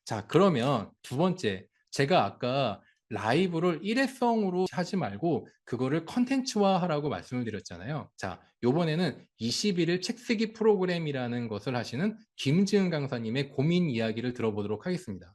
자, 그러면 두 번째, 제가 아까 라이브를 일회성으로 하지 말고 그거를 컨텐츠화 하라고 말씀을 드렸잖아요. 자, 요번에는 21일 책쓰기 프로그램이라는 것을 하시는 김지은 강사님의 고민 이야기를 들어보도록 하겠습니다.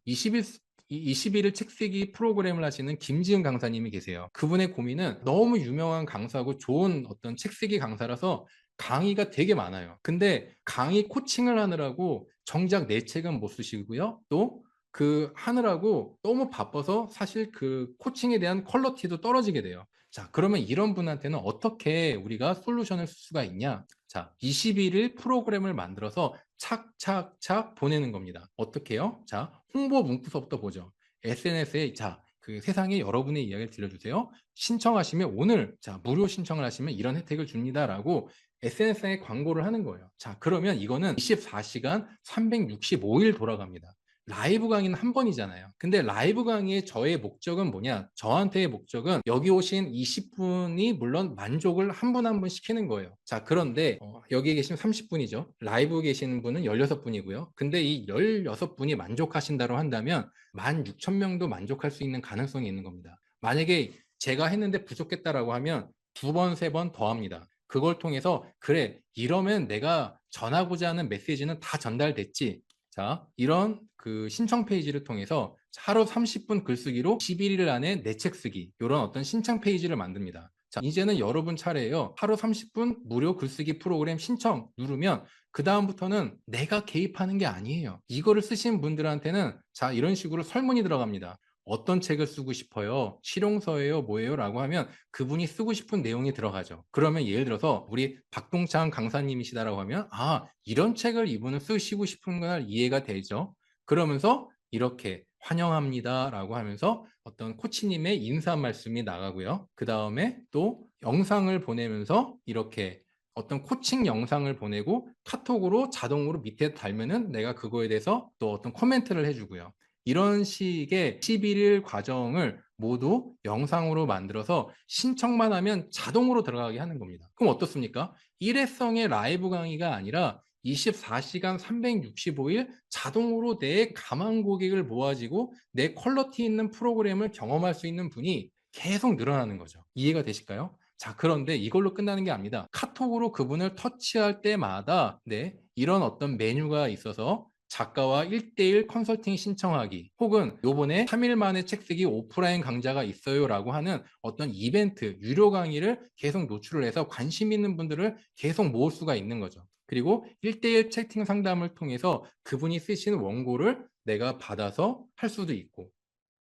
21일 책쓰기 프로그램을 하시는 김지은 강사님이 계세요. 그분의 고민은 너무 유명한 강사고 좋은 어떤 책쓰기 강사라서 강의가 되게 많아요. 근데 강의 코칭을 하느라고 정작 내 책은 못 쓰시고요. 또 그 하느라고 너무 바빠서 사실 그 코칭에 대한 퀄리티도 떨어지게 돼요. 자, 그러면 이런 분한테는 어떻게 우리가 솔루션을 쓸 수가 있냐? 자, 21일 프로그램을 만들어서 착착착 보내는 겁니다. 어떻게요? 자, 홍보 문구서부터 보죠. SNS에 자, 그 세상에 여러분의 이야기를 들려주세요. 신청하시면 오늘 자 무료 신청을 하시면 이런 혜택을 줍니다라고 SNS에 광고를 하는 거예요. 자, 그러면 이거는 24시간 365일 돌아갑니다. 라이브 강의는 한 번이잖아요. 근데 라이브 강의의 저의 목적은 뭐냐? 저한테의 목적은 여기 오신 20분이 물론 만족을 한 분 한 분 시키는 거예요. 자, 그런데 여기 계시면 30분이죠. 라이브 계시는 분은 16분이고요. 근데 이 16분이 만족하신다고 한다면 16,000명도 만족할 수 있는 가능성이 있는 겁니다. 만약에 제가 했는데 부족했다라고 하면 두 번, 세 번 더 합니다. 그걸 통해서 그래, 이러면 내가 전하고자 하는 메시지는 다 전달됐지. 자, 이런 그 신청 페이지를 통해서 하루 30분 글쓰기로 11일 안에 내 책 쓰기 이런 어떤 신청 페이지를 만듭니다. 자, 이제는 여러분 차례예요. 하루 30분 무료 글쓰기 프로그램 신청 누르면 그 다음부터는 내가 개입하는 게 아니에요. 이거를 쓰신 분들한테는 자, 이런 식으로 설문이 들어갑니다. 어떤 책을 쓰고 싶어요? 실용서예요? 뭐예요? 라고 하면 그분이 쓰고 싶은 내용이 들어가죠. 그러면 예를 들어서 우리 박동창 강사님이시다라고 하면 아, 이런 책을 이분은 쓰시고 싶은 걸 이해가 되죠. 그러면서 이렇게 환영합니다라고 하면서 어떤 코치님의 인사 말씀이 나가고요. 그 다음에 또 영상을 보내면서 이렇게 어떤 코칭 영상을 보내고 카톡으로 자동으로 밑에 달면은 내가 그거에 대해서 또 어떤 코멘트를 해주고요. 이런 식의 11일 과정을 모두 영상으로 만들어서 신청만 하면 자동으로 들어가게 하는 겁니다. 그럼 어떻습니까? 일회성의 라이브 강의가 아니라 24시간 365일 자동으로 내 가망 고객을 모아지고 내 퀄리티 있는 프로그램을 경험할 수 있는 분이 계속 늘어나는 거죠. 이해가 되실까요? 자, 그런데 이걸로 끝나는 게 아닙니다. 카톡으로 그분을 터치할 때마다 네, 이런 어떤 메뉴가 있어서 작가와 1대1 컨설팅 신청하기 혹은 요번에 3일 만에 책 쓰기 오프라인 강좌가 있어요 라고 하는 어떤 이벤트, 유료 강의를 계속 노출을 해서 관심 있는 분들을 계속 모을 수가 있는 거죠. 그리고 1대1 채팅 상담을 통해서 그분이 쓰신 원고를 내가 받아서 할 수도 있고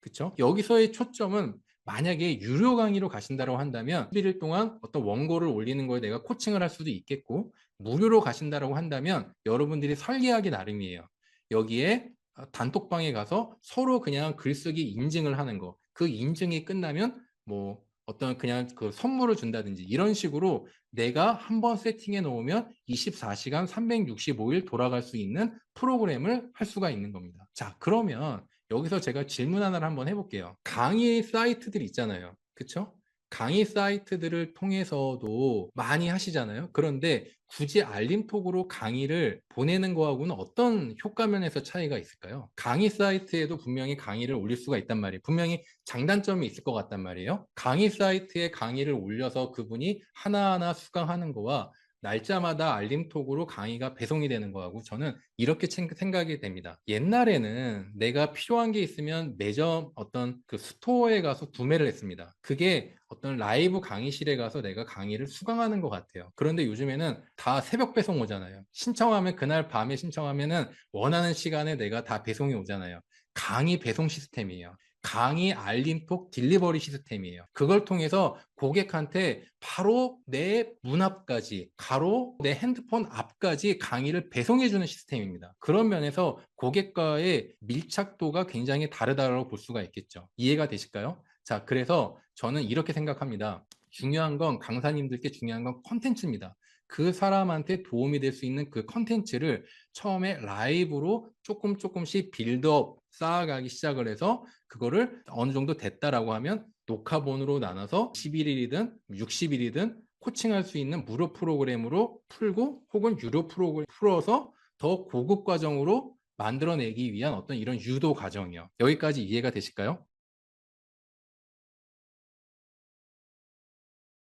그렇죠? 여기서의 초점은 만약에 유료 강의로 가신다고 한다면 11일 동안 어떤 원고를 올리는 거에 내가 코칭을 할 수도 있겠고 무료로 가신다고 한다면 여러분들이 설계하기 나름이에요. 여기에 단톡방에 가서 서로 그냥 글쓰기 인증을 하는 거. 그 인증이 끝나면 뭐 어떤 그냥 그 선물을 준다든지 이런 식으로 내가 한번 세팅해 놓으면 24시간 365일 돌아갈 수 있는 프로그램을 할 수가 있는 겁니다. 자, 그러면 여기서 제가 질문 하나를 한번 해볼게요. 강의 사이트들 있잖아요. 그쵸? 강의 사이트들을 통해서도 많이 하시잖아요. 그런데 굳이 알림톡으로 강의를 보내는 거하고는 어떤 효과면에서 차이가 있을까요? 강의 사이트에도 분명히 강의를 올릴 수가 있단 말이에요. 분명히 장단점이 있을 것 같단 말이에요. 강의 사이트에 강의를 올려서 그분이 하나하나 수강하는 거와 날짜마다 알림톡으로 강의가 배송이 되는 거하고 저는 이렇게 생각이 됩니다. 옛날에는 내가 필요한 게 있으면 매점 어떤 그 스토어에 가서 구매를 했습니다. 그게 어떤 라이브 강의실에 가서 내가 강의를 수강하는 것 같아요. 그런데 요즘에는 다 새벽 배송 오잖아요. 신청하면 그날 밤에 신청하면은 원하는 시간에 내가 다 배송이 오잖아요. 강의 배송 시스템이에요. 강의 알림톡 딜리버리 시스템이에요. 그걸 통해서 고객한테 바로 내 문 앞까지, 바로 내 핸드폰 앞까지 강의를 배송해주는 시스템입니다. 그런 면에서 고객과의 밀착도가 굉장히 다르다고 볼 수가 있겠죠. 이해가 되실까요? 자, 그래서 저는 이렇게 생각합니다. 중요한 건 강사님들께 중요한 건 컨텐츠입니다. 그 사람한테 도움이 될 수 있는 그 컨텐츠를 처음에 라이브로 조금씩 빌드업 쌓아가기 시작을 해서 그거를 어느 정도 됐다라고 하면 녹화본으로 나눠서 11일이든 60일이든 코칭할 수 있는 무료 프로그램으로 풀고 혹은 유료 프로그램 풀어서 더 고급 과정으로 만들어내기 위한 어떤 이런 유도 과정이요. 여기까지 이해가 되실까요?